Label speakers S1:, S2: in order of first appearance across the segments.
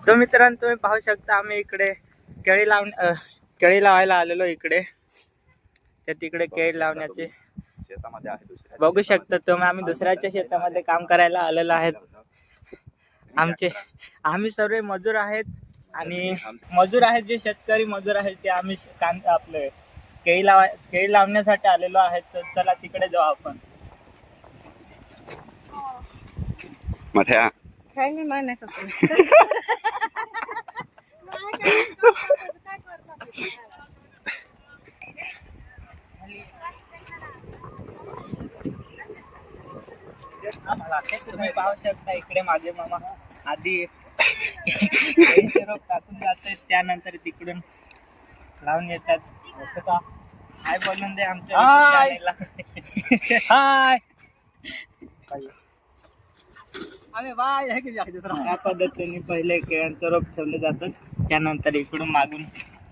S1: तो मित्रांनो तुम्ही पाहू शकता आम्ही इकडे केळी लावायला आलेलो इकडे. त्या तिकडे केळी लावण्याचे
S2: शेतामध्ये आहे दुसऱ्या
S1: बघू शकता तुम्ही. आम्ही दुसऱ्याच्या शेतामध्ये काम करायला आलेलो आहेत. आम्ही सर्व मजूर आहेत आणि मजूर आहेत जे शेतकरी मजूर आहेत ते आम्ही आपले केळी लावण्यासाठी आलेलो आहेत. तर चला तिकडे जाऊ आपण.
S2: मोठ्या
S3: काय नाही मानत
S1: तुम्ही पाहू शकता इकडे माझे मामा आधी रोप टाकून जातात, त्यानंतर तिकडून लावून येतात. असं का हाय बोलून दे आमच्या हाय. या पद्धतीने पहिले केळ्यांचं रोप ठेवले जातात, त्यानंतर इकडून मागून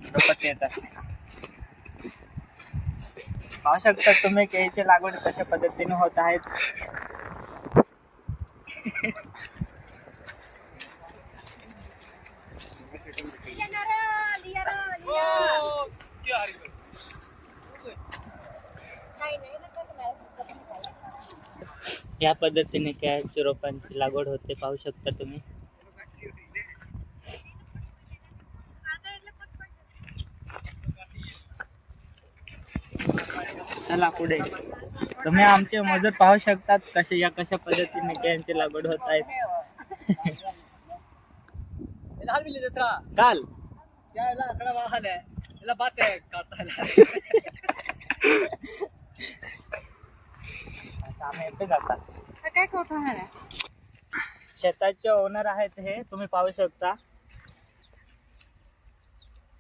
S1: रोपत येतात. पाहू शकता तुम्ही केळीची लागवड कशा पद्धतीने होत आहेत. या पद्धतीने केळ्याच्या रोपांची लागवड होते, पाहू शकता तुम्ही. चला पुढे. तुम्ही आमचे मजूर पाहू शकतात कशा पद्धतीने केळ्यांची लागवड होत आहेत. काल
S3: काय करतो
S1: शेताचे ओनर आहेत हे, तुम्ही पाहू शकता.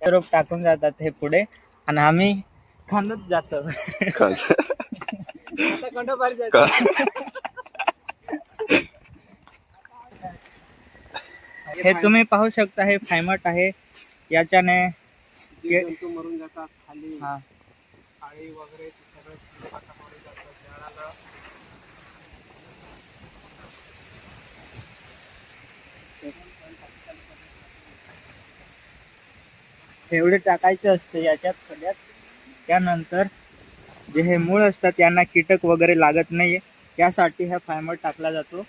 S1: रोप टाकून जातात हे पुढे आणि आम्ही खांदत जातो. हे तुम्ही पाहू शकता हे फायमट आहे. याच्याने
S4: मरून जातात खाली.
S1: हा
S4: आळी वगैरे सगळं झाडाला.
S1: एवढे टाकायचे असते याच्यात सगळ्यात. त्यानंतर जे हे मूळ असतात यांना कीटक वगैरे लागत नाहीये, यासाठी हा फायमर टाकला जातो.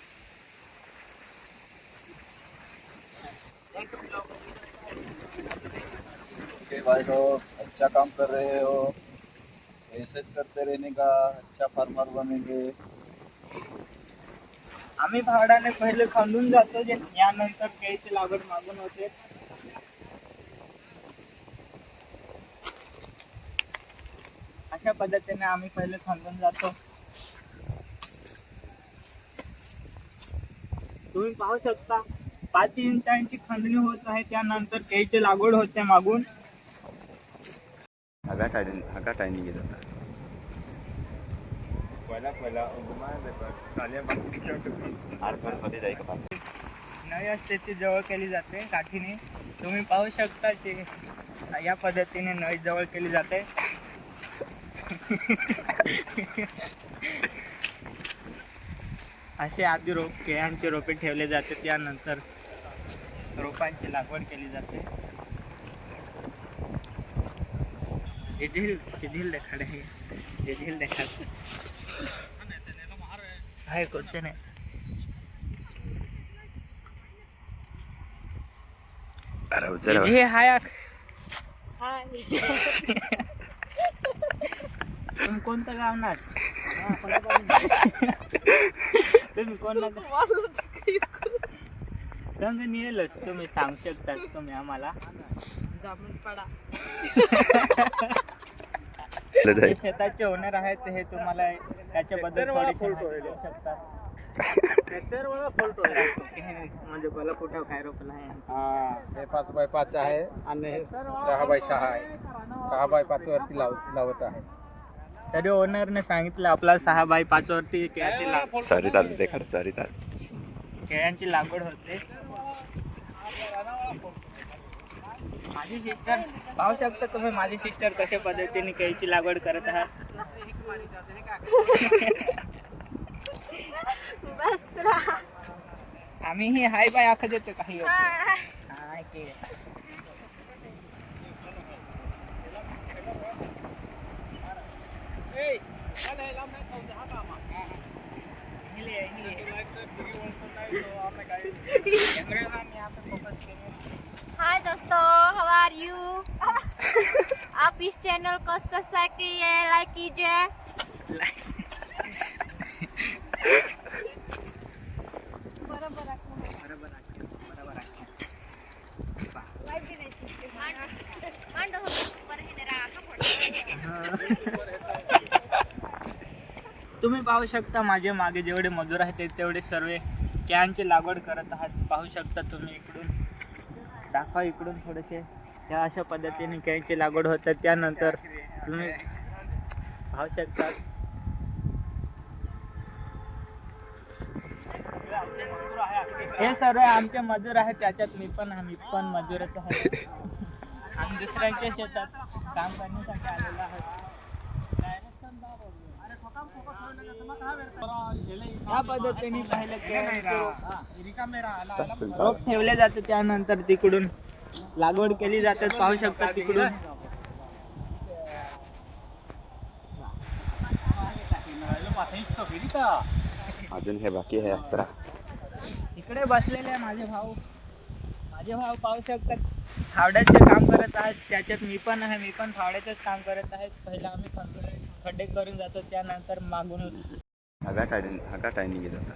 S2: भाई लोग अच्छा काम कर रहे हो, ऐसे करते रहने का, अच्छा फार्मर बनेंगे.
S1: आम्ही भाडाने पहिले खांदून जातो, जे यानंतर केळीची लागवड मागून होते. अशा पद्धतीने आम्ही पहिले खांदून जातो. तुम्ही पाहू शकता 5 इंचांची खांदणी होत आहे, त्यानंतर केळीची लागवड होते मागून.
S2: हगा टायनिंग जाता
S1: नळी असते ती जवळ केली जाते काठीने. तुम्ही पाहू शकता की या पद्धतीने नळी जवळ केली जाते. असे आधी केळ्यांचे रोपे ठेवले जाते, त्यानंतर रोपांची लागवड केली जाते. जिधील देखा रहे जिधील देखा है कुछ नहीं. हे हाय तुम्ही कोणतं गावणार? तुम्ही कोणला रंग निळेलच तुम्ही सांगू शकता तुम्ही आम्हाला. शेताचे ओनर आहेत हे तुम्हाला त्याच्याबद्दल थोडी शकतात. म्हणजे मला कुठं काय रोपलं आहे.
S4: हे 5x5 आहे आणि हे 6x6 आहे. 6x5 वरती लावत आहे.
S1: तरी ओनरने सांगितलं आपला 6x5 वरती केळ्यांची लागवड होते. माझी सिस्टर पाहू शकता तुम्ही, माझी सिस्टर कशा पद्धतीने केळीची लागवड करत आहात. आम्ही ही हाय बाय आखत येतो काही. नाही की
S3: हाय दोस्तों, हाउ आर यू? आप इस चैनल को सब्सक्राइब कीजिए, लाइक कीजिए। बरोबर
S1: तुम्ही पाहू शकता माझे मागे जेवढे मजूर आहेत ते तेवढे सर्व कॅनची लागवड करत आहात. पाहू शकता तुम्ही इकडून दाखवा, इकडून थोडेसे ह्या अशा पद्धतीने कॅनची लागवड होते. त्यानंतर तुम्ही पाहू शकता हे सर्व आमचे मजूर आहेत. त्याच्यात मी पण मजूरच आहे. आम्ही दुसऱ्यांच्या शेतात काम करण्यासाठी आलेलो आहोत. या पद्धतीने पाहिलं रोप ठेवले जाते. त्यानंतर तिकडून लागवड केली जाते. पाहू शकता तिकडून
S2: अजून हे बाकी आहे यात्रा.
S1: इकडे बसलेले माझे भाऊ पाहू शकतात फावड्याचे काम करत आहेत. त्याच्यात मी पण फावड्याचंच काम करत आहे. पहिला आम्ही खड्डे करून जातो, त्यानंतर मागून
S2: हगा टायनिंग घेत होता.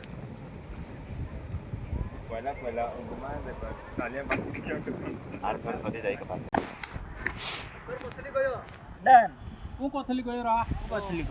S1: डन
S4: तू कोथली गयो रा
S1: बसली